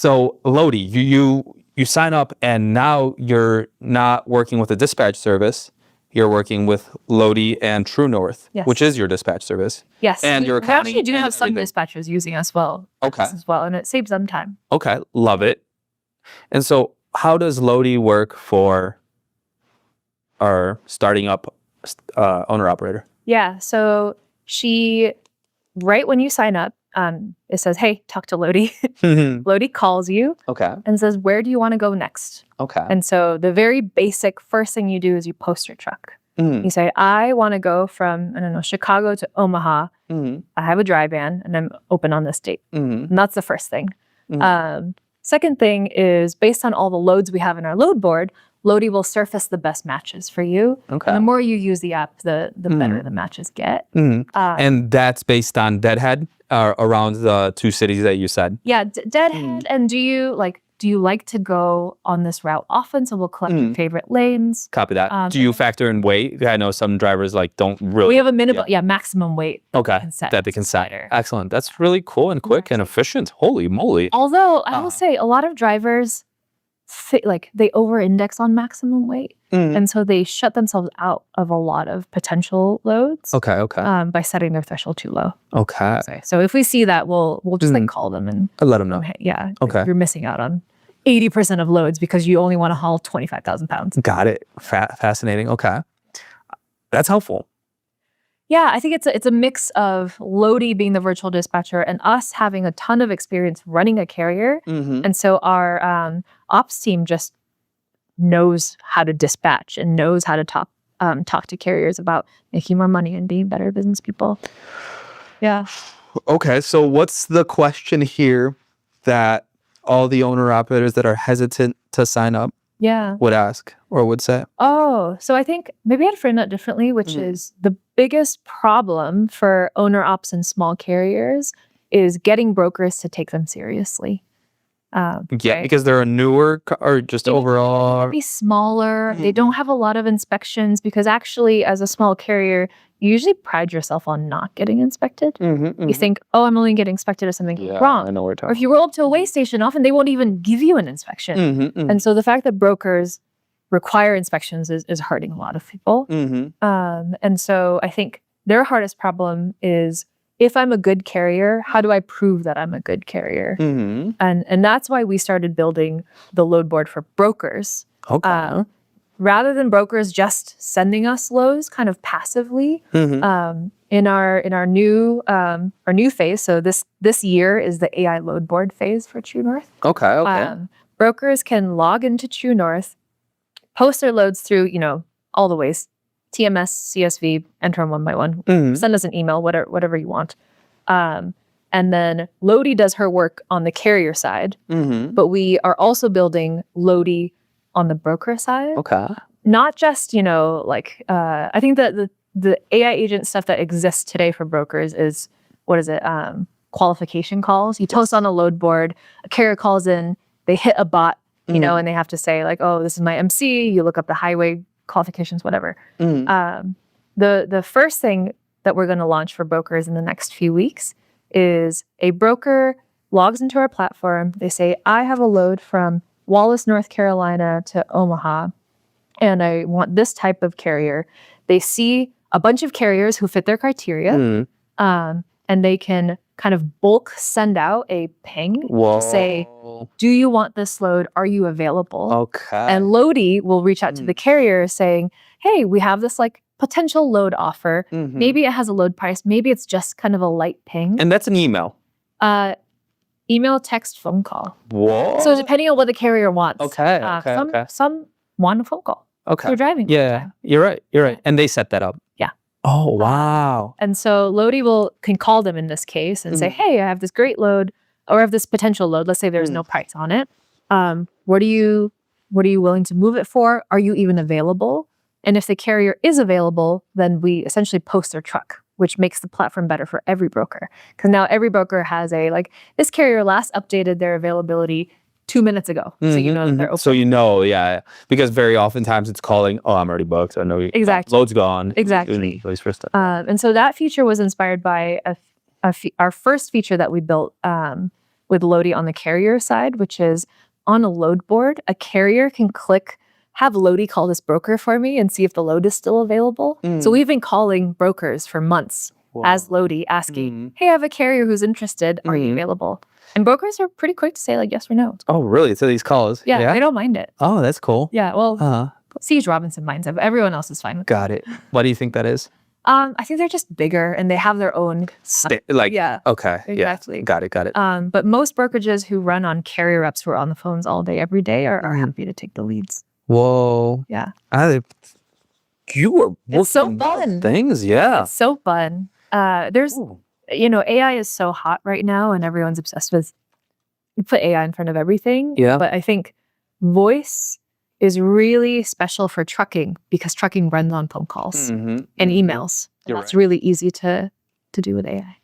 So Lodi, you sign up and now you're not working with a dispatch service. You're working with Lodi and TrueNorth, which is your dispatch service. Yes. And we actually do have some dispatchers using us as well, and it saves them time. Okay, love it. And so how does Lodi work for our starting up owner-operator? Yeah, so right when you sign up, it says, hey, talk to Lodi. Lodi calls you and says, where do you want to go next? And so the very basic first thing you do is you post your truck. You say, I want to go from, I don't know, Chicago to Omaha. I have a dry van and I'm open on this date. And that's the first thing. Second thing is based on all the loads we have in our load board, Lodi will surface the best matches for you. And the more you use the app, the better the matches get. And that's based on Deadhead around the 2 cities that you said? Yeah, Deadhead. And do you like to go on this route often? So we'll collect your favorite lanes. Copy that. Do you factor in weight? I know some drivers don't really. We have a maximum weight. That they can set. Excellent. That's really cool and quick and efficient. Holy moly. Although I will say a lot of drivers they over-index on maximum weight. And so they shut themselves out of a lot of potential loads. By setting their threshold too low. So if we see that, we'll just call them and I'll let them know. You're missing out on 80% of loads because you only want to haul 25,000 pounds. Got it. Fascinating. Okay. That's helpful. Yeah, I think it's a mix of Lodi being the virtual dispatcher and us having a ton of experience running a carrier. And so our ops team just knows how to dispatch and knows how to talk to carriers about making more money and being better business people. Yeah. Okay, so what's the question here that all the owner-operators that are hesitant to sign up would ask or would say? Oh, so I think maybe I'd frame that differently, which is the biggest problem for owner ops and small carriers is getting brokers to take them seriously. Because they're a newer or just overall? Maybe smaller. They don't have a lot of inspections because actually as a small carrier, you usually pride yourself on not getting inspected. You think, oh, I'm only getting inspected if something goes wrong. I know where or if you roll up to a weigh station, often they won't even give you an inspection. And so the fact that brokers require inspections is hurting a lot of people. And so I think their hardest problem is, if I'm a good carrier, how do I prove that I'm a good carrier? And that's why we started building the load board for brokers. Rather than brokers just sending us loads kind of passively, in our new phase. So this year is the AI load board phase for TrueNorth. Brokers can log into TrueNorth, post their loads through all the ways. TMS, CSV, enter them one by one. Send us an email, whatever you want. And then Lodi does her work on the carrier side, but we are also building Lodi on the broker side. Not just, I think that the AI agent stuff that exists today for brokers is, qualification calls. You post on a load board, a carrier calls in, they hit a bot, and they have to say oh, this is my MC, you look up the highway qualifications, whatever. The first thing that we're going to launch for brokers in the next few weeks is a broker logs into our platform. They say, I have a load from Wallace, North Carolina to Omaha, and I want this type of carrier. They see a bunch of carriers who fit their criteria, and they can kind of bulk send out a ping to say, do you want this load? Are you available? And Lodi will reach out to the carrier saying, hey, we have this potential load offer. Maybe it has a load price. Maybe it's just kind of a light ping. And that's an email? Email, text, phone call. So depending on what the carrier wants. Some want a phone call. They're driving. Yeah, you're right. And they set that up. Yeah. Oh, wow. And so Lodi can call them in this case and say, hey, I have this great load or I have this potential load. Let's say there's no price on it. What are you willing to move it for? Are you even available? And if the carrier is available, then we essentially post their truck, which makes the platform better for every broker. Because now every broker has this carrier last updated their availability 2 minutes ago. So you know that they're open. So because very oftentimes it's calling, oh, I'm already booked. I know exactly. Load's gone. Exactly. And so that feature was inspired by our first feature that we built with Lodi on the carrier side, which is on a load board, a carrier can have Lodi call this broker for me and see if the load is still available. So we've been calling brokers for months as Lodi, asking, hey, I have a carrier who's interested. Are you available? And brokers are pretty quick to say like yes or no. Oh, really? So these calls? Yeah, they don't mind it. Oh, that's cool. Yeah, well, C.H. Robinson minds it, but everyone else is fine with Got it. What do you think that is? I think they're just bigger and they have their own. Yeah. Okay. Exactly. Yeah. Got it. But most brokerages who run on carrier reps who are on the phones all day, every day are happy to take the leads. Whoa. Yeah. You were working it's so fun. Things. Yeah. It's so fun. There's, AI is so hot right now and everyone's obsessed with, you put AI in front of everything. Yeah. But I think voice is really special for trucking because trucking runs on phone calls and emails. And that's really easy to do with AI.